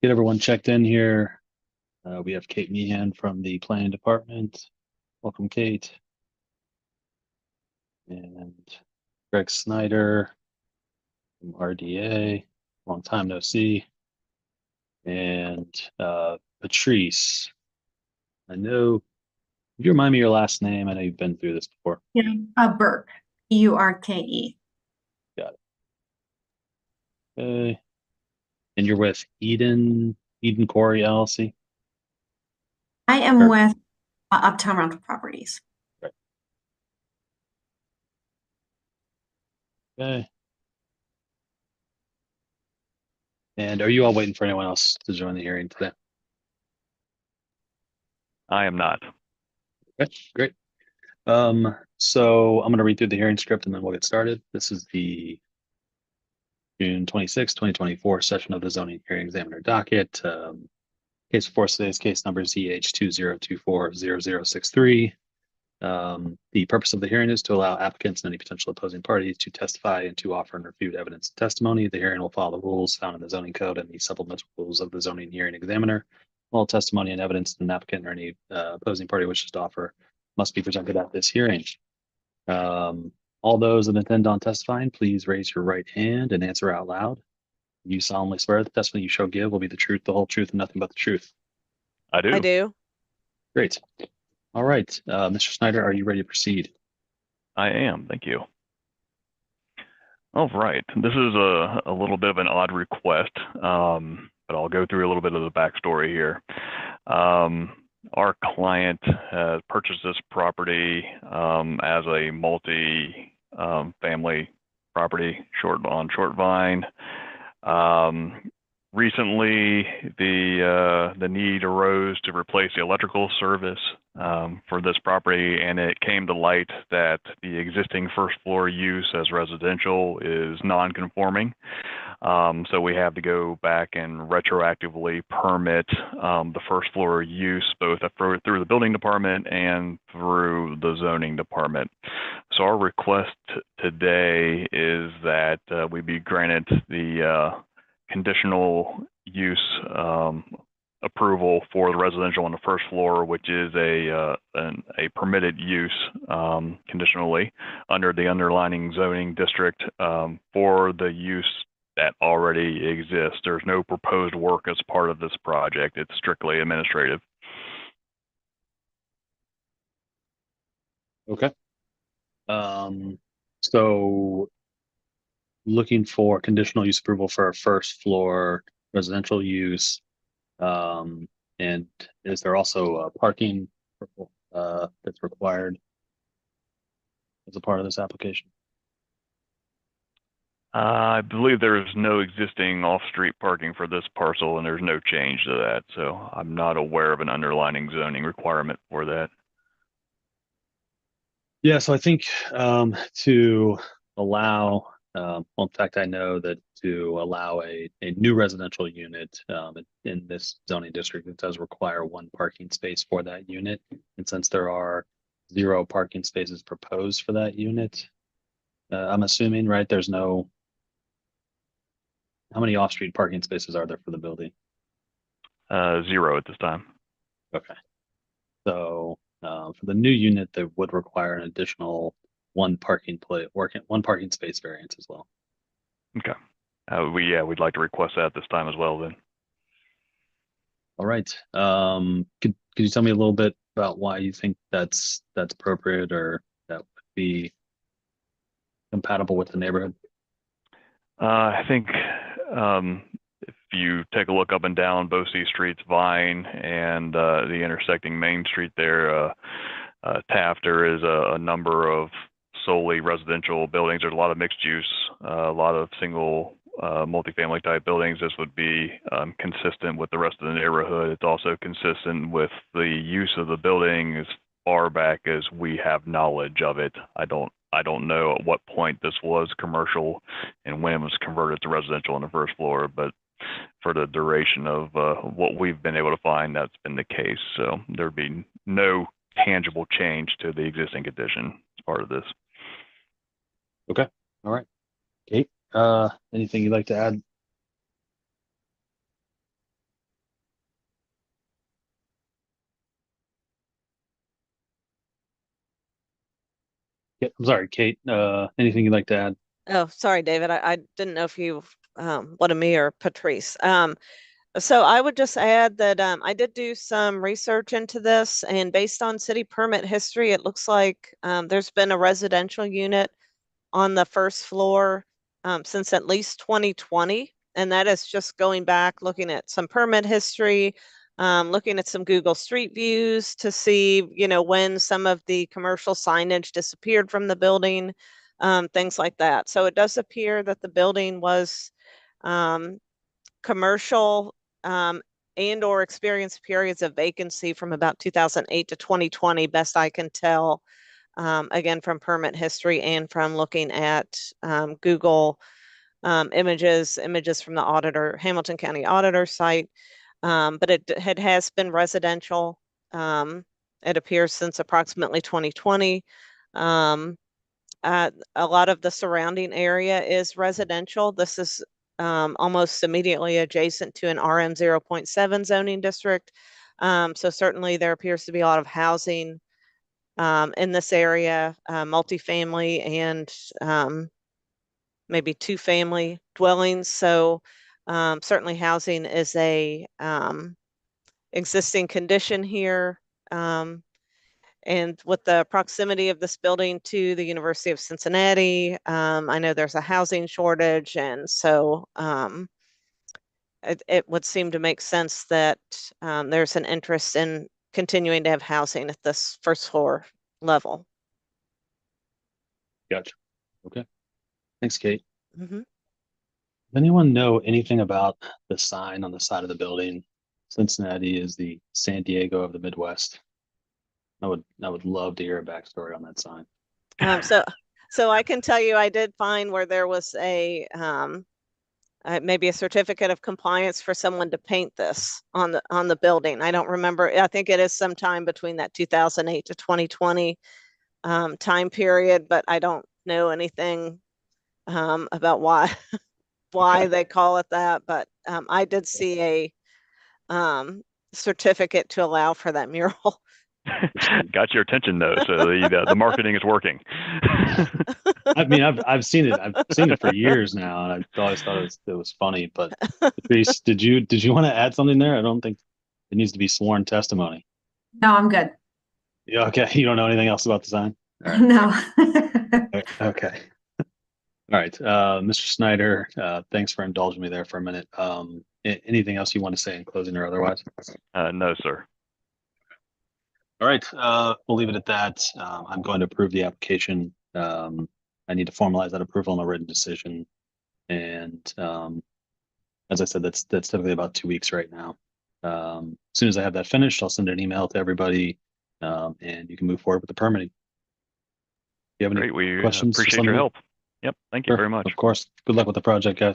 Get everyone checked in here. We have Kate Meehan from the planning department. Welcome, Kate. And Greg Snyder from RDA. Long time no see. And Patrice. I know, if you remind me your last name, I know you've been through this before. Yeah, Burke, Burke. Got it. Okay. And you're with Eden Quarry LLC? I am Or, with Uptown Rental Properties. right. Okay. And are you all waiting for anyone else to join the hearing today? I am not. Okay, great. So I'm going to read through the hearing script and then we'll get started. This is the June 26, 2024 session of the zoning hearing examiner docket. Case before today's case number ZH20240063. The purpose of the hearing is to allow applicants and any potential opposing parties to testify and to offer and refute evidence and testimony. The hearing will follow the rules found in the zoning code and the supplemental rules of the zoning hearing examiner. All testimony and evidence that an applicant or any opposing party wishes to offer must be presented at this hearing. All those that intend on testifying, please raise your right hand and answer out loud. You solemnly swear the testimony you shall give will be the truth, the whole truth, and nothing but the truth. I do. I do. Great. All right, Mr. Snyder, are you ready to proceed? I am. Thank you. All right. This is a little bit of an odd request, but I'll go through a little bit of the backstory here. Our client has purchased this property as a multi-family property on Short Vine. Recently, the need arose to replace the electrical service for this property, and it came to light that the existing first floor use as residential is non-conforming. So we have to go back and retroactively permit the first floor use both through the building department and through the zoning department. So our request today is that we be granted the conditional use approval for the residential on the first floor, which is a permitted use conditionally under the underlying zoning district for the use that already exists. There's no proposed work as part of this project. It's strictly administrative. Okay. So looking for conditional use approval for a first floor residential use. And is there also parking that's required as a part of this application? I believe there is no existing off-street parking for this parcel, and there's no change to that. So I'm not aware of an underlying zoning requirement for that. Yeah, so I think to allow, well, in fact, I know that to allow a new residential unit in this zoning district, it does require one parking space for that unit. And since there are 0 parking spaces proposed for that unit, I'm assuming, right, there's no, how many off-street parking spaces are there for the building? 0 at this time. Okay. So for the new unit, that would require an additional one parking space variance as well. Okay. We'd like to request that this time as well then. All right. Could you tell me a little bit about why you think that's appropriate or that would be compatible with the neighborhood? I think if you take a look up and down both these streets, Vine and the intersecting Main Street there, Taft, there is a number of solely residential buildings. There's a lot of mixed use, a lot of single multifamily type buildings. This would be consistent with the rest of the neighborhood. It's also consistent with the use of the building as far back as we have knowledge of it. I don't know at what point this was commercial and when it was converted to residential on the first floor, but for the duration of what we've been able to find, that's been the case. So there'd be no tangible change to the existing condition as part of this. Okay. All right. Kate, anything you'd like to add? Yeah, I'm sorry, Kate, anything you'd like to add? Oh, sorry, David. I didn't know if you wanted me or Patrice. So I would just add that I did do some research into this, and based on city permit history, it looks like there's been a residential unit on the first floor since at least 2020. And that is just going back, looking at some permit history, looking at some Google Street Views to see, when some of the commercial signage disappeared from the building, things like that. So it does appear that the building was commercial and or experienced periods of vacancy from about 2008 to 2020, best I can tell. Again, from permit history and from looking at Google images from the Hamilton County Auditor site. But it has been residential. It appears since approximately 2020. A lot of the surrounding area is residential. This is almost immediately adjacent to an RM 0.7 zoning district. So certainly there appears to be a lot of housing in this area, multifamily and maybe two-family dwellings. So certainly housing is a existing condition here. And with the proximity of this building to the University of Cincinnati, I know there's a housing shortage, and so it would seem to make sense that there's an interest in continuing to have housing at this first floor level. Gotcha. Okay. Thanks, Kate. Mhm. Does anyone know anything about the sign on the side of the building? Cincinnati is the San Diego of the Midwest. I would love to hear a backstory on that sign. So I can tell you, I did find where there was a maybe a certificate of compliance for someone to paint this on the building. I don't remember. I think it is sometime between that 2008 to 2020 time period, but I don't know anything about why they call it that. But I did see a certificate to allow for that mural. Got your attention though, so the marketing is working. I mean, I've seen it. I've seen it for years now, and I always thought it was funny. But Patrice, did you want to add something there? I don't think it needs to be sworn testimony. No, I'm good. Yeah, okay. You don't know anything else about the sign? All right. No. Okay. All right. Mr. Snyder, thanks for indulging me there for a minute. Anything else you want to say in closing or otherwise? No, sir. All right. We'll leave it at that. I'm going to approve the application. I need to formalize that approval in a written decision. And as I said, that's typically about 2 weeks right now. As soon as I have that finished, I'll send an email to everybody, and you can move forward with the permitting. Do you have any Great. We questions? appreciate your help. Yep. Thank you very much. Of course. Good luck with the project, guys.